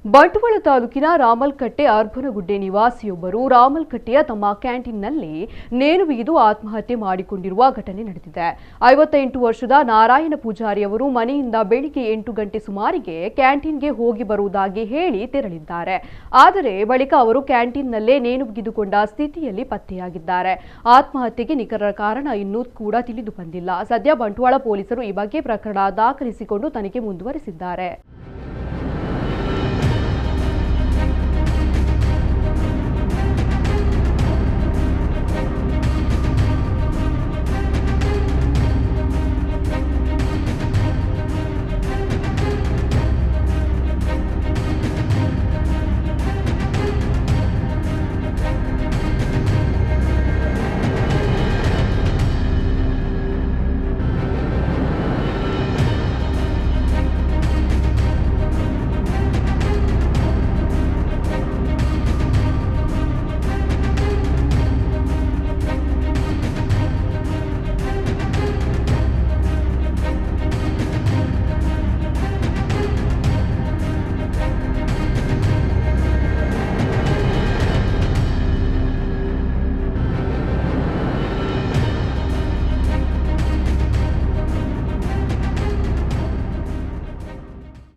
ಬಂಟ್ವಾಳ ತಾಲೂಕಿನ ರಾಮಲ್ಕಟ್ಟೆ ಅರ್ಬನಗುಡ್ಡೆ ನಿವಾಸಿಯೊಬ್ಬರು ರಾಮಲ್ಕಟ್ಟೆಯ ತಮ್ಮ ಕ್ಯಾಂಟೀನ್ನಲ್ಲಿ ನೇಣು ಬಿಗಿದು ಆತ್ಮಹತ್ಯೆ ಮಾಡಿಕೊಂಡಿರುವ ಘಟನೆ ನಡೆದಿದೆ. 58 ವರ್ಷದ ನಾರಾಯಣ ಪೂಜಾರಿ ಅವರು ಮನೆಯಿಂದ ಬೆಳಿಗ್ಗೆ 8 ಗಂಟೆ ಸುಮಾರಿಗೆ ಕ್ಯಾಂಟೀನ್ಗೆ ಹೋಗಿ ಬರುವುದಾಗಿ ಹೇಳಿ ತೆರಳಿದ್ದಾರೆ. ಆದರೆ ಬಳಿಕ ಅವರು ಕ್ಯಾಂಟೀನ್ನಲ್ಲೇ ನೇಣು ಬಿಗಿದುಕೊಂಡ ಸ್ಥಿತಿಯಲ್ಲಿ ಪತ್ತೆಯಾಗಿದ್ದಾರೆ. ಆತ್ಮಹತ್ಯೆಗೆ ನಿಖರ ಕಾರಣ ಇನ್ನೂ ಕೂಡ ತಿಳಿದು ಬಂದಿಲ್ಲ. ಸದ್ಯ ಬಂಟ್ವಾಳ ಪೊಲೀಸರು ಈ ಬಗ್ಗೆ ಪ್ರಕರಣ ದಾಖಲಿಸಿಕೊಂಡು ತನಿಖೆ ಮುಂದುವರೆಸಿದ್ದಾರೆ.